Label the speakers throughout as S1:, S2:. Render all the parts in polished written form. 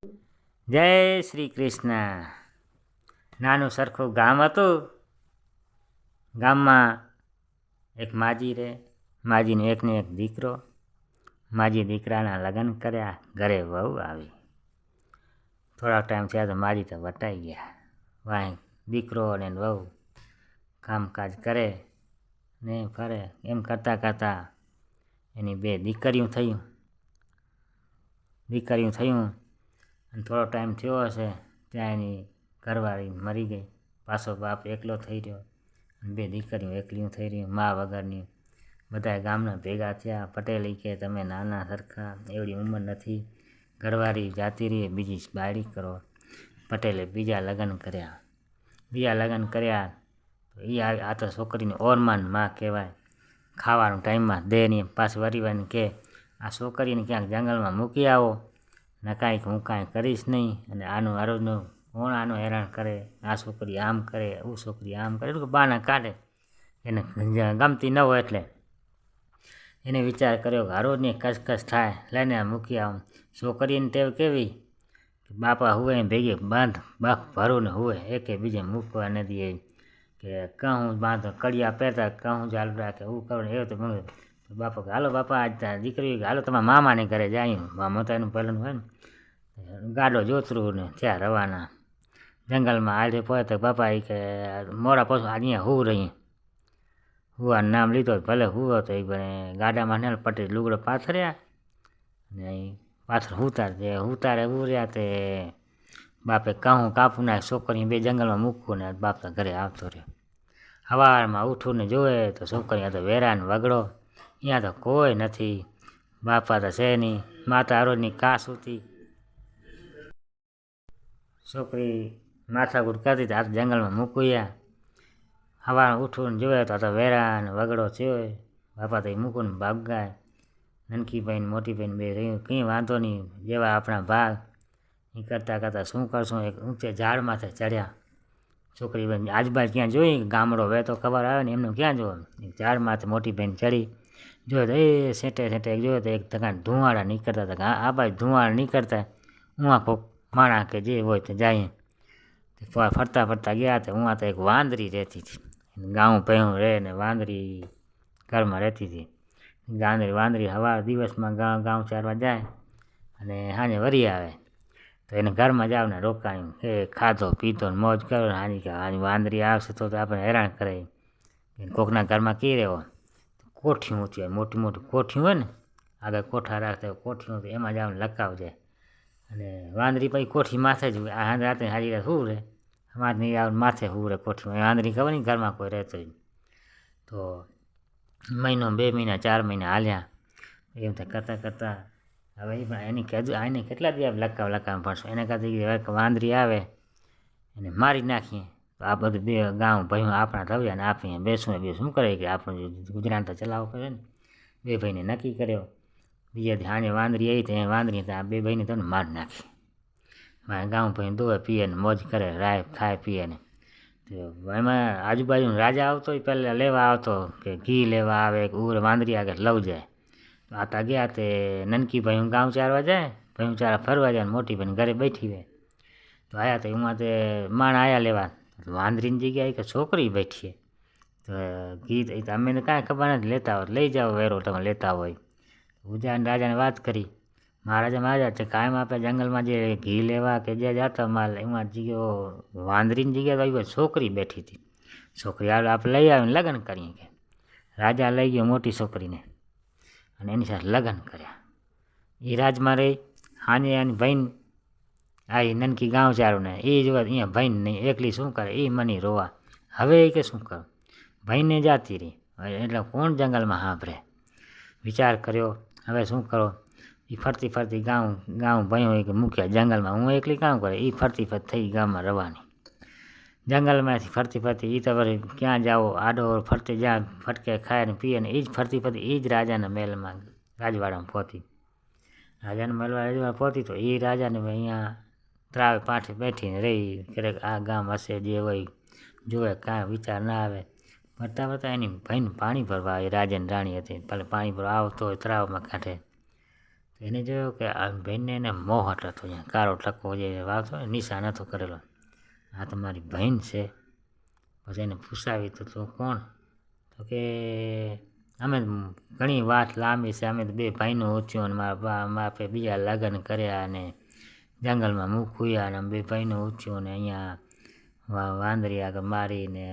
S1: જય શ્રી કૃષ્ણ. નાનું સરખું ગામ હતું. ગામમાં એક માજી રહે. માજીનો એકને એક દીકરો. માજી દીકરાના લગ્ન કર્યા, ઘરે વહુ આવી. થોડાક ટાઈમ થયા તો માજી તો વટાઈ ગયા. વાંહે દીકરો અને વહુ કામકાજ કરે ને ફરે. એમ કરતાં કરતાં એની બે દીકરીઓ થયું અને થોડો ટાઈમ થયો હશે ત્યાં એની ઘરવાળી મરી ગઈ. પાછો બાપ એકલો થઈ રહ્યો અને બે દીકરીઓ એકલીઓ થઈ રહી, મા વગરની. બધા ગામના ભેગા થયા. પટેલી કે તમે નાના સરખા, એવડી ઉંમર નથી, ઘરવાળી જાતી રહી, બીજી બાયડી કરો. પટેલે બીજા લગ્ન કર્યા તો એ આ તો છોકરીની ઓરમાન માં કહેવાય. ખાવાનું ટાઈમમાં દે નહીં. પાછી વરીવાની કે આ છોકરીને ક્યાંક જંગલમાં મૂકી આવો, ન કાંઈક હું કાંઈ કરીશ નહીં. અને આનું આરોજનું કોણ આનું હેરાન કરે, આ છોકરી આમ કરે, હું છોકરી આમ કરે, એટલું બહાના કાઢે. એને ગમતી ન હોય એટલે એને વિચાર કર્યો કે હરોજની કસકસ થાય, લઈને મૂકી આવું. છોકરીની ટેવ કેવી કે બાપા હુએ ભેગી બાખ ભરું ને હુએ, એકે બીજે મૂકવા નથી. કે કહું બાંધો કડિયા પહેરતા કહું જાલડા કે હું કરું એવું તો બાપા કે હાલો બાપા આજ દીકરી હાલો તમારા મામાને ઘરે જાય. મામા તો એનું પહેલું હોય ને. ગાડો જોતરું ને ત્યાં રવાના. જંગલમાં આજે પહોંચે બાપા એ કે મોડા પાછું અહીંયા હું રહી. હુવાનું નામ લીધો ભલે હુવો તો એ પણ ગાડામાં ને પટેલ લુગડો પાથર્યા ને પાછળ ઉતારે ઉર્યા તે બાપે કહું કાપું નાખ છોકરી બે જંગલમાં મૂકવું ને બાપ તો ઘરે આવતો રહ્યો. સવારમાં ઉઠું ને જોવે તો છોકરી આ તો વેરાન વગડો, અહીંયા તો કોઈ નથી. બાપા તો છે નહીં, માતા રોજની કાસ હતી. છોકરી માથાકૂટ કરતી તો આ તો જંગલમાં મૂકવ્યા. સવારમાં ઉઠું ને જોવે તો આ તો વેરાન વગડો થયો. બાપા તો એ મૂકું ભાગ ગાય. નનકી ભાઈ મોટી ભાઈ બે રહ્યું કંઈ વાંધો નહીં, જેવા આપણા ભાગ. એ કરતાં શું કરશું, એક ઊંચે ઝાડ માથે ચડ્યા. છોકરી બેન આજુબાજુ ક્યાં જોઈ ગામડો વહેતો ખબર આવે ને એમનું ક્યાં જોવાનું. એક ઝાડ માથે મોટી બેન ચડી જોયો તો એ સેટે જોયો તો એક ધકાન ધુવાડા નીકળતા હતા. આ બાજુ ધુવાડા નીકળતા ઉવા કોક માણા કે જે હોય તો જાય. ફરતા ગયા તો ઉવા તો એક વાંદરી રહેતી હતી. ગાઉં પહેવું રહે ને વાંદરી ઘરમાં રહેતી હતી. વાંદરી સવાર દિવસમાં ગાઉં ચારવા જાય અને સાંજે વરી આવે. તો એને ઘરમાં જાવ ને રોકાયું એ ખાધો પીધો ને મોજ કરો ને હાજી વાંદરી આવશે તો આપણે હેરાન કરે. કોકના ઘરમાં કી રહેવો કોઠીઓ ઊંચી હોય, મોટી મોટી કોઠીઓ હોય ને આગળ કોઠા રાખતા હોય, કોઠીઓ એમાં જાવ લકાવ જાય. અને વાંદરી પછી કોઠી માથે જ આ રાતે હાજી રાત શું રહે, અમારે નહીં આવે માથે શું રહે કોઠીમાં. વાંદરી ખબર નહીં ઘરમાં કોઈ રહેતો જ. તો મહિનો 2 મહિના 4 મહિના હાલ્યા. એમ તો કરતાં હવે એ પણ એની કહેજો આને કેટલા દી લકાવ પડશે. એને કહેતી વાંદરી આવે એને મારી નાખીએ તો આ બધું બે ગામ ભાઈઓ આપણા થવ્યા ને આપીએ બેસું શું કરે કે આપણું ગુજરાન તો ચલાવવું પડે ને. બે ભાઈને નક્કી કર્યો. બીજા સાંજે વાંદરી આવી તો એ વાંદરી આ બે ભાઈને તમને મારી નાખી. મારે ગામ ભાઈ દોવે પીએ ને મોજ કરે, રાય ખાય પીએ ને. તો એમાં આજુબાજુનો રાજા આવતો એ પહેલાં લેવા આવતો કે ઘી લેવા આવે કે ઉરે વાંદરી આગળ લવ જાય. તો આતા ગયા તે નનકી ભાઈ ગામ ચારવા જાય, ભાઈ ચારા ફરવા જાય, મોટી ભાઈ ઘરે બેઠી હોય. તો આવ્યા તો એમાં તે માણ આવ્યા લેવા. વાંદરીની જગ્યાએ કે છોકરી બેઠીએ. તો ઘી એ તો અમે કાંઈ ખબર નથી, લેતા હોય લઈ જાઓ વેરો તમે લેતા હોય. ઉજાન રાજાને વાત કરી. મહારાજા છે કાયમ આપણે જંગલમાં જે ઘી લેવા કે જે જતા માલ એમાં જગ્યાઓ વાંદરીની જગ્યાએ તો છોકરી બેઠી હતી. છોકરી આપણે લઈ આવીને લગ્ન કરીએ કે. રાજા લઈ ગયો મોટી છોકરીને અને એની સાથે લગ્ન કર્યા. એ રાજમાં રહી. હાને એની ભાઈને આ નનકી ગાંવ ચારું ને એ જોવા અહીંયા ભાઈને નહીં એકલી શું કરે એ મને રોવા. હવે એ કે શું કરું, ભાઈને જાતી રહી એટલે કોણ જંગલમાં સાંભળે. વિચાર કર્યો હવે શું કરો. એ ફરતી ગામ ભાઈઓ કે મૂક્યા જંગલમાં. હું એકલી કામ કરે એ ફરતી થઈ ગામમાં રવાની. જંગલમાંથી ફરતી એ તો વળી ક્યાં જાઓ આડો ફરતી જ્યાં ફટકે ખાય ને પીએ ને એ જ ફરતી એ જ રાજાના મહેલમાં રાજવાડામાં પહોંચી. રાજાના મહેલમાં પહોંચી તો એ રાજાને અહીંયા ત્રાવે પાઠે બેઠીને રહી ક્યારેક આ ગામ હશે જે હોય જોવે કાંઈ વિચાર ના આવે. ફરતા એની ભાઈને પાણી ભરવા એ રાજાની રાણી હતી. ભલે પાણી ભરવા આવતો હોય ત્રાવમાં કાંઠે એને જોયું કે આ બહેનને એને મોહટ હતો, અહીંયા કાળો ટકો જે વાવતો હોય નિશાન હતો કરેલો, આ તો મારી બહેન છે. પછી એને પૂછાવી તો તું કોણ? તો કે અમે ઘણી વાત લાંબી છે, અમે તો બે ભાઈનું ઊંચ્યું અને મારા બાપે બીજા લગ્ન કર્યા અને જંગલમાં મૂકવ્યા અને બે ભાઈનું ઊંચ્યું અને અહીંયા વાંદરી આગળ મારીને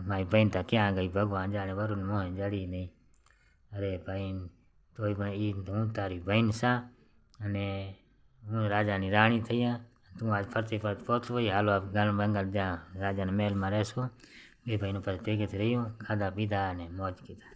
S1: મારી બહેન તો ક્યાં ગઈ ભગવાન જાણે, વરુણ મોહન જડી નહીં. અરે બહેન તોય પણ હું તારી બહેન છા અને હું રાજાની રાણી થયા, તું આજ ફરતી પહોંચવું હોય, હાલો બંગાળ જ્યાં રાજાના મહેલમાં રહેશું. બે ભાઈનું પછી ભેગેથી રહ્યું, ખાધા પીધા અને મોજ કીધા.